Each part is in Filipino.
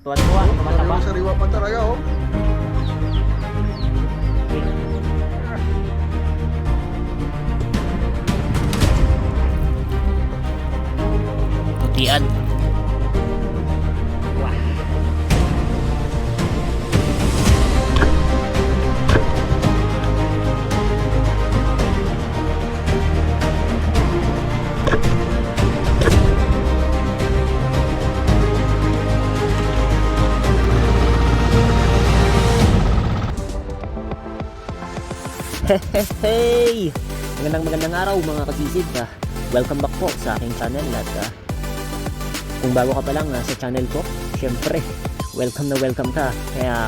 Tuwan-tuwa, tumataba. Sariwa pa talaga, oh. Putian. Wah. Hey! Magandang araw mga kasisid. Welcome back po sa aking channel at kung bago ka pa lang sa channel ko, syempre welcome na welcome ka. Kaya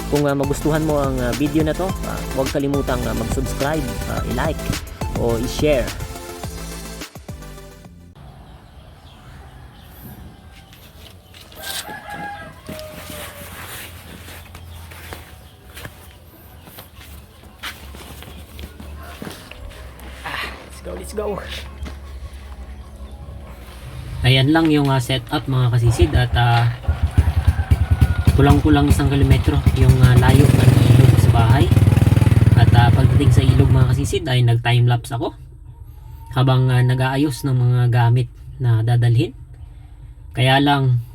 kung magustuhan mo ang video na to, huwag kalimutang mag-subscribe, i-like o i-share. Let's go. Ayan lang yung setup mga kasisid at kulang-kulang 1 kilometro yung layo ng ilog sa bahay. At pagdating sa ilog mga kasisid ay nag-timelapse ako habang nag-aayos ng mga gamit na dadalhin. Kaya lang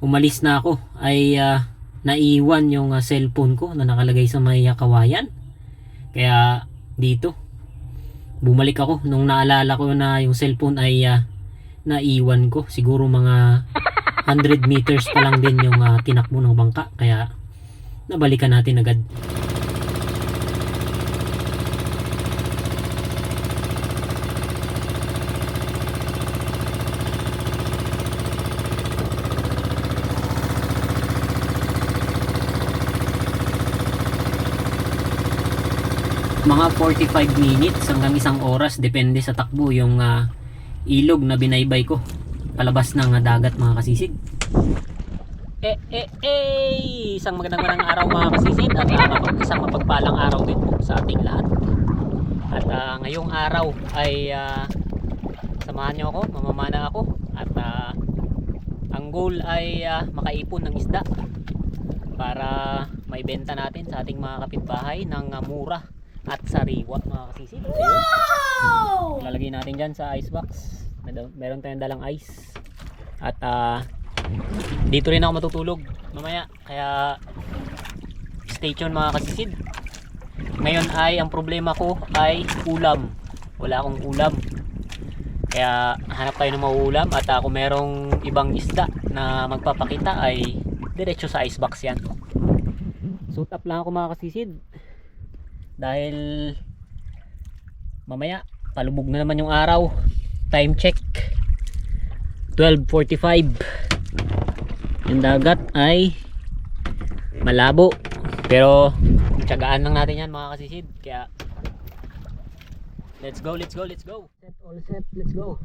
umalis na ako ay naiwan yung cellphone ko na nakalagay sa may kawayan. Kaya dito bumalik ako nung naalala ko na yung cellphone ay naiwan ko. Siguro mga 100 meters pa lang din yung tinakbo ng bangka. Kaya nabalikan natin agad. Mga 45 minutes hanggang 1 oras depende sa takbo yung ilog na binaybay ko palabas ng dagat mga kasisid. Isang magandang araw mga kasisid at isang mapagpalang araw din po sa ating lahat. At ngayong araw ay samahan nyo ako, mamamana ako at ang goal ay makaipon ng isda para maibenta natin sa ating mga kapitbahay ng mura at sariwa mga kasisid. Wow! Lalagay natin dyan sa ice box. Meron tayong dalang ice. At dito rin ako matutulog mamaya. Kaya stay tuned mga kasisid. Ngayon ay ang problema ko ay ulam. Wala akong ulam. Kaya hanap tayo ng mauulam. At kung merong ibang isda na magpapakita ay diretso sa ice box yan. Suit up lang ako mga kasisid. Dahil mamaya palubog na naman yung araw. Time check 12:45. Yung dagat ay malabo, pero tiyagaan lang natin yan mga kasisid. Kaya let's go. Set, all set, let's go.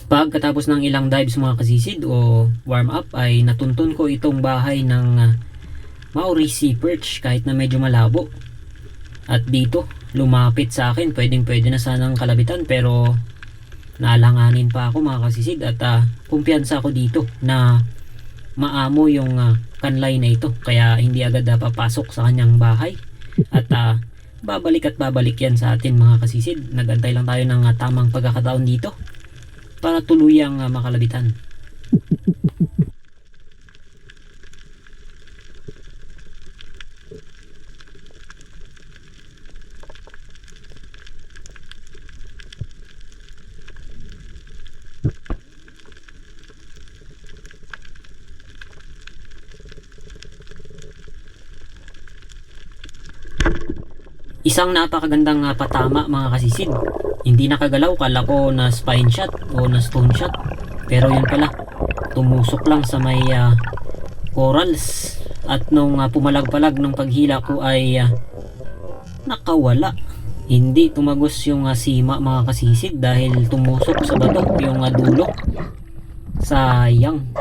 Pagkatapos ng ilang dives mga kasisid o warm up ay natuntun ko itong bahay ng Maori Sea Perch kahit na medyo malabo. At dito lumapit sa akin, pwede na sanang kalabitan pero naalanganin pa ako mga kasisid. At kumpiyansa ako dito na maamo yung kanlay na ito, kaya hindi agad papasok sa kanyang bahay. At babalik yan sa atin mga kasisid. Nagantay lang tayo ng tamang pagkakataon dito para tuluyang makalabitan. Isang napakagandang patama mga kasisid. Hindi nakagalaw, kala ko na spine shot o na stone shot. Pero yun pala, tumusok lang sa may corals. At nung pumalag-palag ng paghila ko ay nakawala. Hindi tumagos yung sima mga kasisid dahil tumusok sa bato yung dulo. Sayang.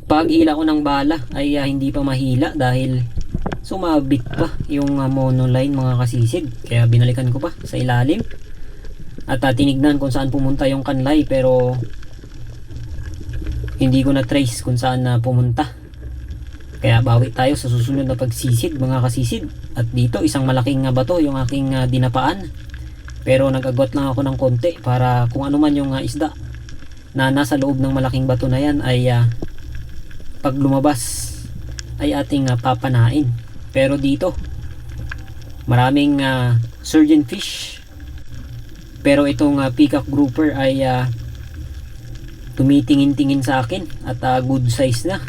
Pag hila ko ng bala ay hindi pa mahila dahil sumabit pa yung monoline mga kasisid, kaya binalikan ko pa sa ilalim at tinignan kung saan pumunta yung kanlay, pero hindi ko na trace kung saan na pumunta. Kaya bawi tayo sa susunod na pagsisid mga kasisid. At dito isang malaking bato yung aking dinapaan, pero nag-agwat lang ako ng konti para kung ano man yung isda na nasa loob ng malaking bato na yan ay pag lumabas ay ating papanain. Pero dito maraming surgeon fish, pero itong peacock grouper ay tumitingin-tingin sa akin at good size na,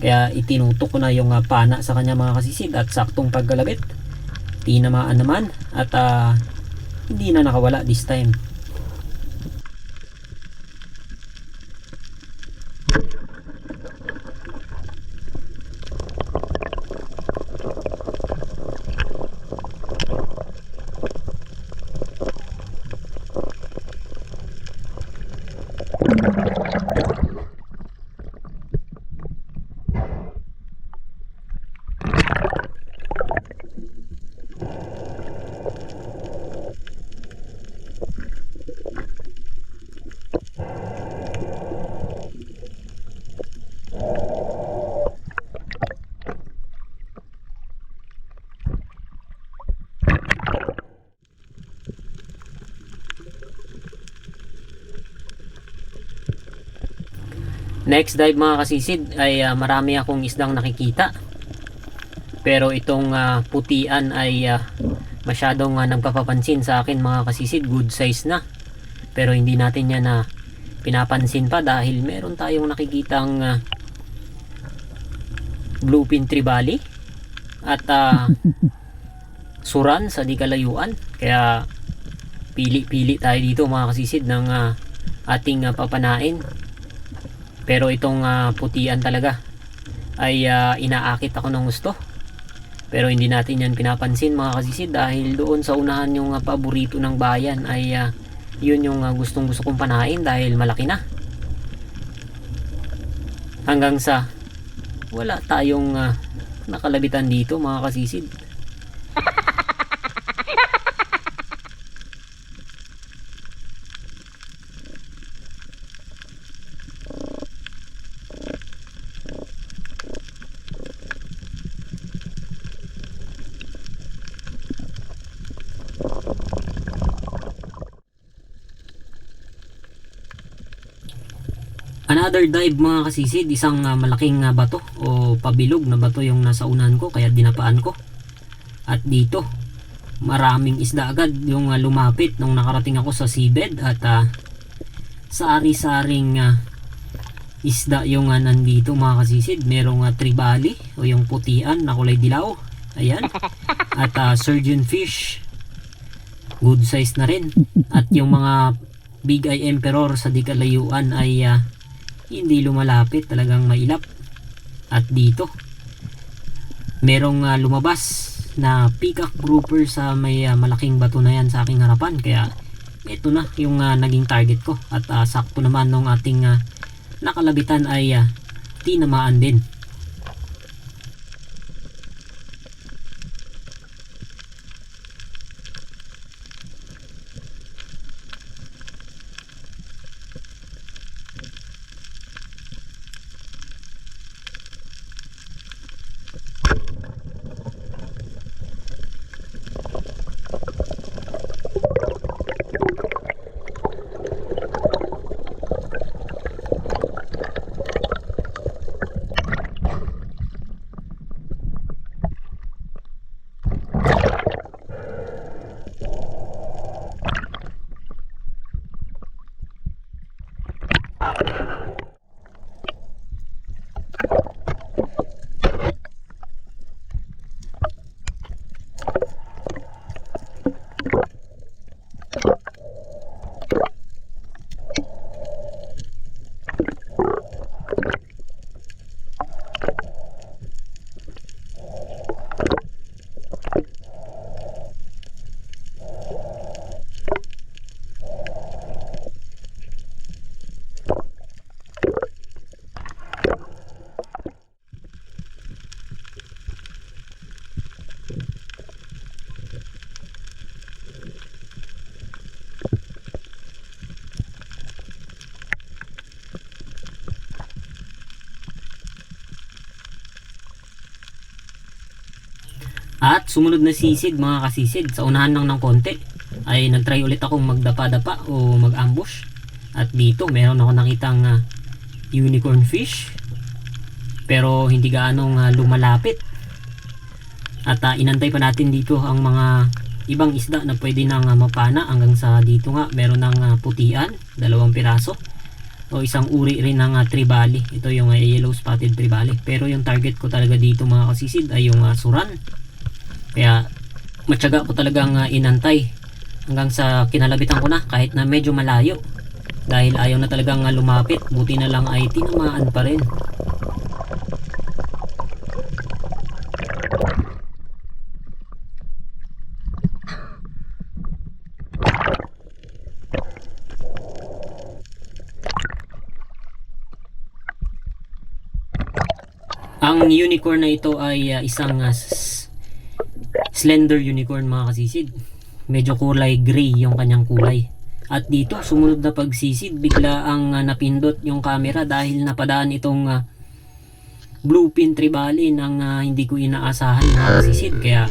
kaya itinutok ko na yung pana sa kanya mga kasisid, at saktong pagkalabit tinamaan naman at hindi na nakawala this time. Next dive mga kasisid ay marami akong isdang nakikita, pero itong putian ay masyadong nagpapapansin sa akin mga kasisid. Good size na, pero hindi natin yan pinapansin pa dahil meron tayong nakikitang bluefin trevally at suran sa di kalayuan. Kaya pili-pili tayo dito mga kasisid ng ating papanain. Pero itong putian talaga ay inaakit ako ng gusto, pero hindi natin yan pinapansin mga kasisid dahil doon sa unahan yung paborito ng bayan ay yun yung gustong gusto kong panain dahil malaki na, hanggang sa wala tayong nakalabitan dito mga kasisid. Another dive mga kasisid, isang malaking bato o pabilog na bato yung nasa unahan ko, kaya dinapaan ko. At dito maraming isda agad yung lumapit nung nakarating ako sa seabed, at sari-saring isda yung nandito mga kasisid. Merong trevally o yung putian na kulay dilaw, ayan, at surgeon fish, good size na rin. At yung mga big eye emperor sa di kalayuan ay hindi lumalapit, talagang mailap. At dito merong lumabas na peacock grouper sa may malaking bato na yan sa aking harapan, kaya ito na yung naging target ko. At sakto naman nung ating nakalabitan ay tinamaan din. At sumunod na sisid mga kasisid, sa unahan lang ng konti ay nagtry ulit akong magdapa-dapa o mag-ambush. At dito meron ako nakitang unicorn fish, pero hindi gaanong lumalapit. At inantay pa natin dito ang mga ibang isda na pwede nang mapana, hanggang sa dito nga meron ng putian, 2 piraso, o isang uri rin ng tribali. Ito yung yellow spotted tribali, pero yung target ko talaga dito mga kasisid ay yung suran. Kaya matyaga ko talagang inantay hanggang sa kinalabitan ko na, kahit na medyo malayo, dahil ayaw na talagang lumapit. Buti na lang ay tinamaan pa rin. Ang unicorn na ito ay isang slender unicorn mga kasisid. Medyo kulay gray yung kanyang kulay. At dito sumunod na pagsisid, bigla ang napindot yung camera dahil napadaan itong bluefin tribali ng hindi ko inaasahan mga kasisid. Kaya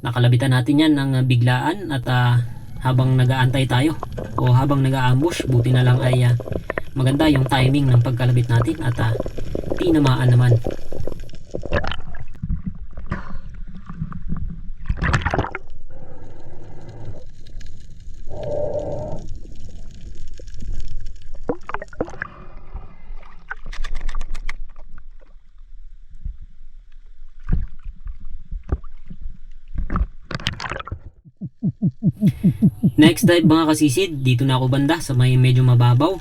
nakalabitan natin yan ng biglaan. At habang nag-aantay tayo o habang nag-aambush, buti na lang ay maganda yung timing ng pagkalabit natin at tinamaan naman. Next dive mga kasisid, dito na ako banda sa may medyo mababaw.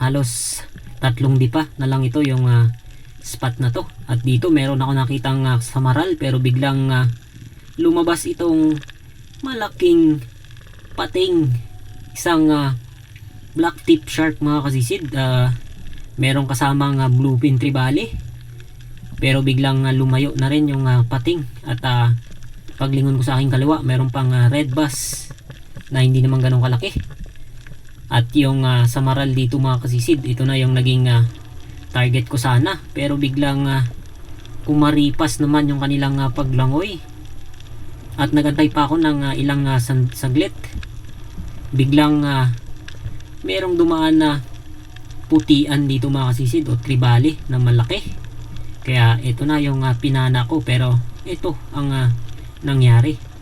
Halos 3 dipa na lang ito yung spot na to. At dito meron ako nakitang samaral, pero biglang lumabas itong malaking pating, isang black tip shark mga kasisid. Meron kasamang bluefin tribali, pero biglang lumayo na rin yung pating. At paglingon ko sa aking kaliwa, meron pang red bass na hindi naman ganun kalaki. At yung samaral dito mga kasisid, ito na yung naging target ko sana, pero biglang kumaripas naman yung kanilang paglangoy. At nagantay pa ako ng ilang saglit, biglang merong dumaan na putian dito mga kasisid o tribali na malaki. Kaya ito na yung pinana ko, pero ito ang nangyari.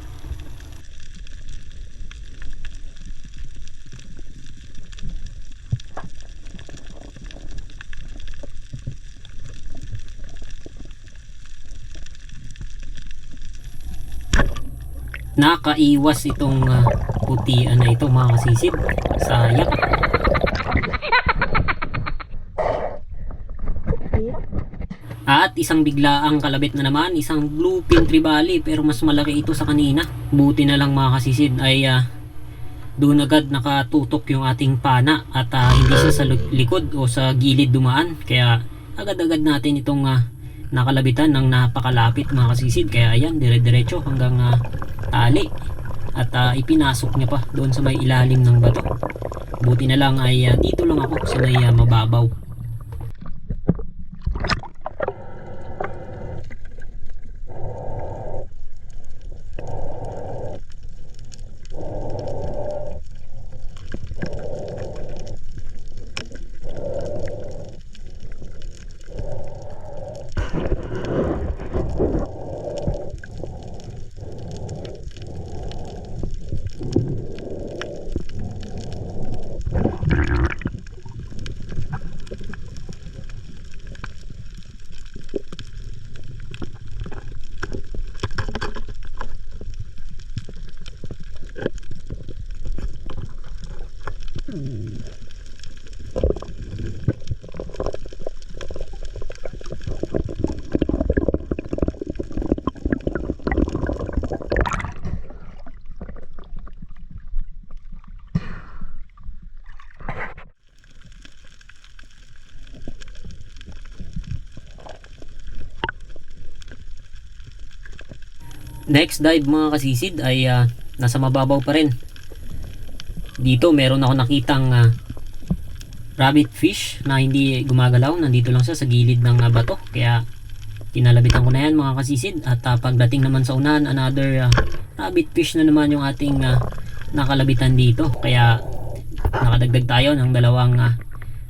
Nakaiwas itong putian na ito mga kasisid. Sayang. At isang biglaang kalabit na naman, isang bluefin tribali, pero mas malaki ito sa kanina. Buti na lang mga kasisid ay doon agad nakatutok yung ating pana at hindi siya sa likod o sa gilid dumaan. Kaya agad-agad natin itong nakalabitan ng napakalapit mga kasisid. Kaya ayan, dire-diretso hanggang tali at ipinasok niya pa doon sa may ilalim ng bato. Buti na lang ay dito lang ako sa may mababaw. Next dive mga kasisid ay nasa mababaw pa rin. Dito meron ako nakitang rabbit fish na hindi gumagalaw. Nandito lang siya sa gilid ng bato. Kaya Kinalabitan ko na yan mga kasisid. At pagdating naman sa unahan, another rabbit fish na naman yung ating nakalabitan dito. Kaya nakadagdag tayo ng dalawang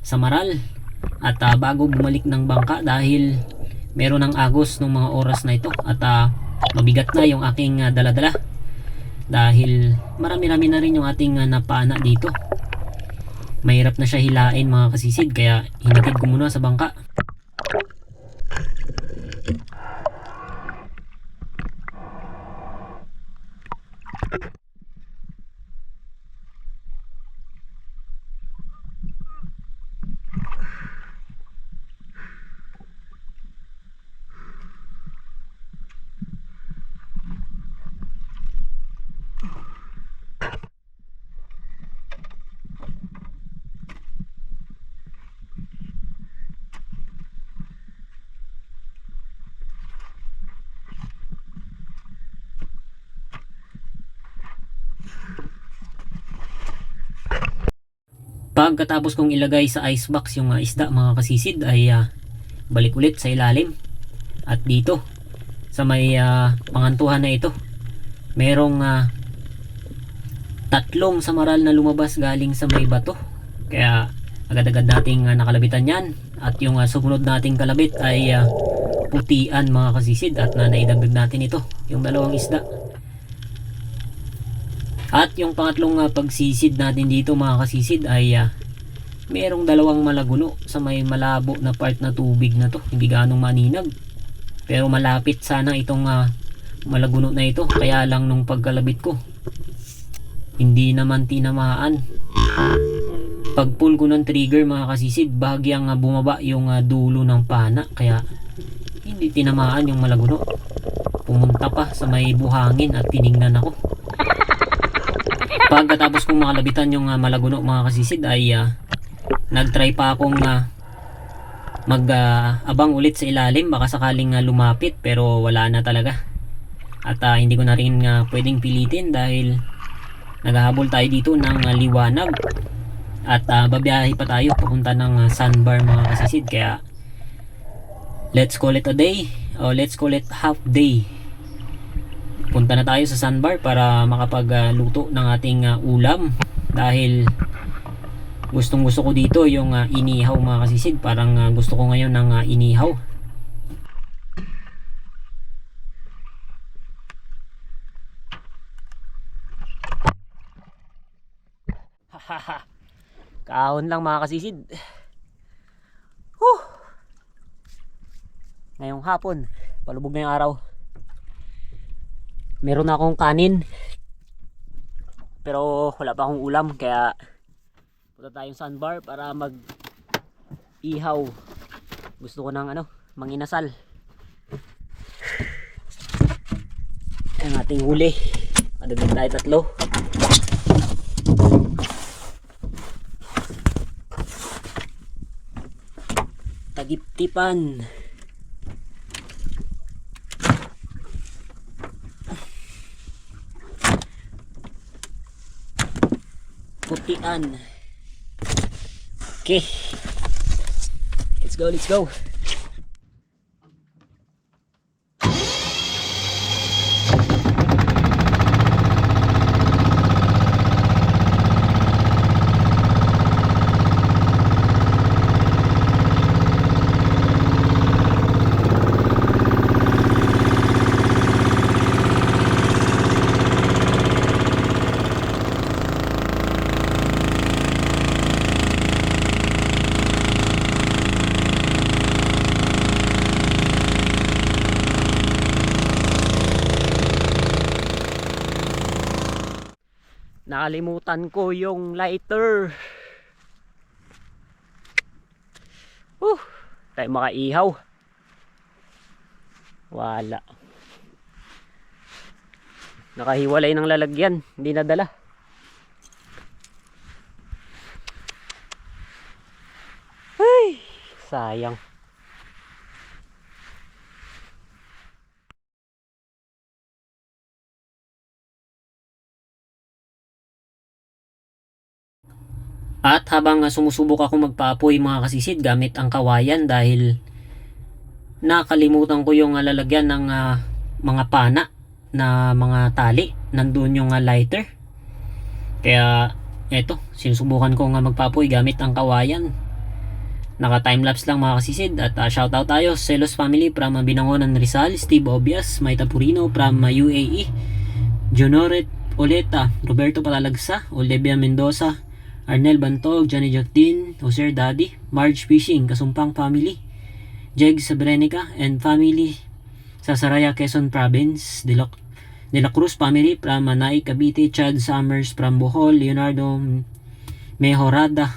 samaral. At bago bumalik ng bangka, dahil meron ng agos ng mga oras na ito, at mabigat na yung aking daladala, dahil marami-rami na rin yung ating napana dito. Mahirap na siya hilain mga kasisid, kaya hinatid ko muna sa bangka. Pagkatapos kong ilagay sa icebox yung isda mga kasisid, ay balik ulit sa ilalim. At dito sa may pangantuhan na ito, merong tatlong samaral na lumabas galing sa may bato. Kaya agad-agad nating nakalabitan yan. At yung sumunod nating kalabit ay putian mga kasisid, at naidagdag natin ito, yung dalawang isda. At yung pangatlong pagsisid natin dito mga kasisid ay merong dalawang malaguno sa may malabo na part na tubig na to. Hindi ganong maninag, pero malapit sana itong malaguno na ito. Kaya lang nung pagkalabit ko, hindi naman tinamaan. Pag pull ko ng trigger mga kasisid, bahagyang bumaba yung dulo ng pana, kaya hindi tinamaan yung malaguno. Pumunta pa sa may buhangin at tiningnan ako. Pagkatapos kong makalabitan yung malaguno mga kasisid, ay nagtry pa akong abang ulit sa ilalim, baka sakaling lumapit, pero wala na talaga. At hindi ko na rin pwedeng pilitin dahil naghahabol tayo dito ng liwanag. At babiyahe pa tayo papunta ng sandbar mga kasisid, kaya let's call it a day, o let's call it half day. Punta na tayo sa sandbar para makapagluto ng ating ulam, dahil gustong gusto ko dito yung inihaw mga kasisid. Parang gusto ko ngayon ng inihaw. Kahon lang mga kasisid. Ngayong hapon, palubog na yung araw. Meron na akong kanin, pero wala pa akong ulam, kaya punta tayong sandbar para mag ihaw. Gusto ko ng manginasal. Ang ating huli, kadagdag tayo tatlo. Tagip-tipan. Putian. Okay, let's go, let's go. Nakalimutan ko yung lighter. Tayo makaihaw. Wala. Nakahiwalay ng lalagyan, hindi nadala. Ay, sayang. At habang sumusubok ako magpaapoy mga kasisid gamit ang kawayan, dahil nakalimutan ko yung lalagyan ng mga pana na mga tali. Nandun yung lighter. Kaya eto, sinusubukan ko nga magpapoy gamit ang kawayan. Naka timelapse lang mga kasisid. At shoutout tayo Celos family from Binangonan Rizal, Steve Obias, Maita Purino from UAE, Jonoret Oleta, Roberto Palalagsa, Olivia Mendoza, Arnel Bantog, Johnny Jactin, Jose Daddy, Marge Fishing, Kasumpang family, Jeg Sabrenica and family sa Saraya, Quezon Province, De La Cruz family from Manay, Cavite, Chad Summers from Bohol, Leonardo Mejorada,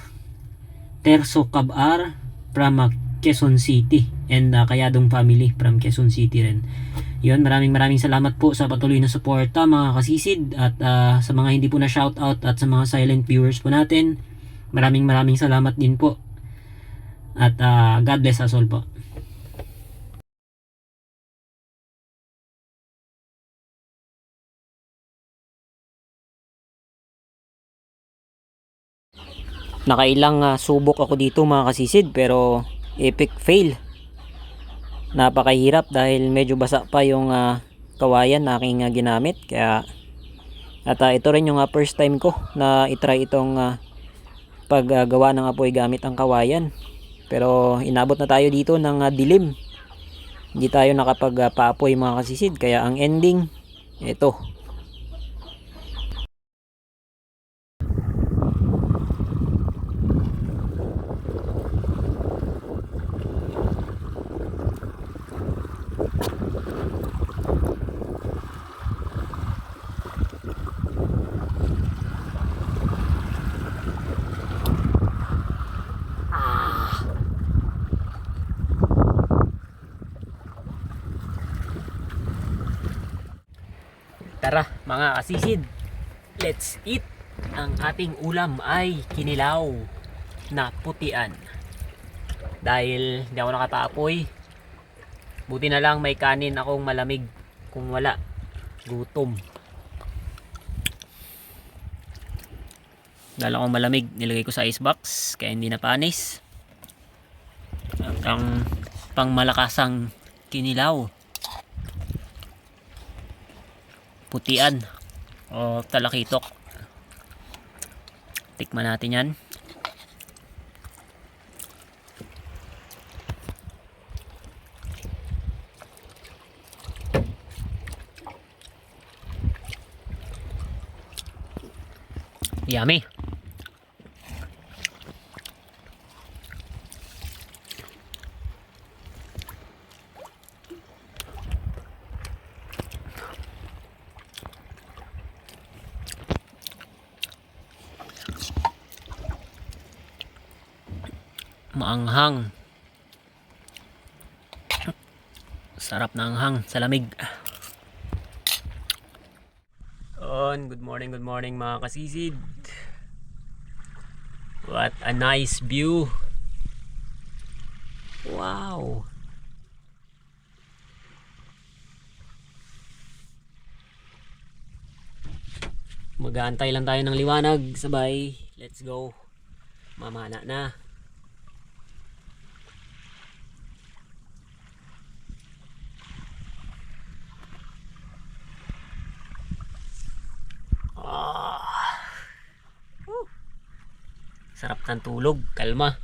Terso Cabar from Quezon City, and Kayadong family from Quezon City rin. Yun, maraming salamat po sa patuloy na suporta mga kasisid, at sa mga hindi po na shoutout at sa mga silent viewers po natin, maraming salamat din po, at God bless us all po. Nakailang subok ako dito mga kasisid, pero epic fail. Napakahirap dahil medyo basa pa yung kawayan na aking ginamit. Kaya at ito rin yung first time ko na itry itong paggawa ng apoy gamit ang kawayan. Pero inabot na tayo dito ng dilim. Hindi tayo nakapagpaapoy mga kasisid, kaya ang ending ito. Tara mga kasisid, let's eat! Ang ating ulam ay kinilaw na putian. Dahil hindi ako nakapaapoy, buti na lang may kanin akong malamig. Kung wala, gutom. Dahil akong malamig, nilagay ko sa icebox kaya hindi na panis. At ang pangmalakasang kinilaw, putian o talakitok. Tikman natin yan. Yummy. Maanghang. Sarap na anghang sa lamig. Good morning mga kasisid. What a nice view. Wow. Mag-aantay lang tayo ng liwanag. Sabay, let's go. Mamana na. Sarap ng tulog, kalma.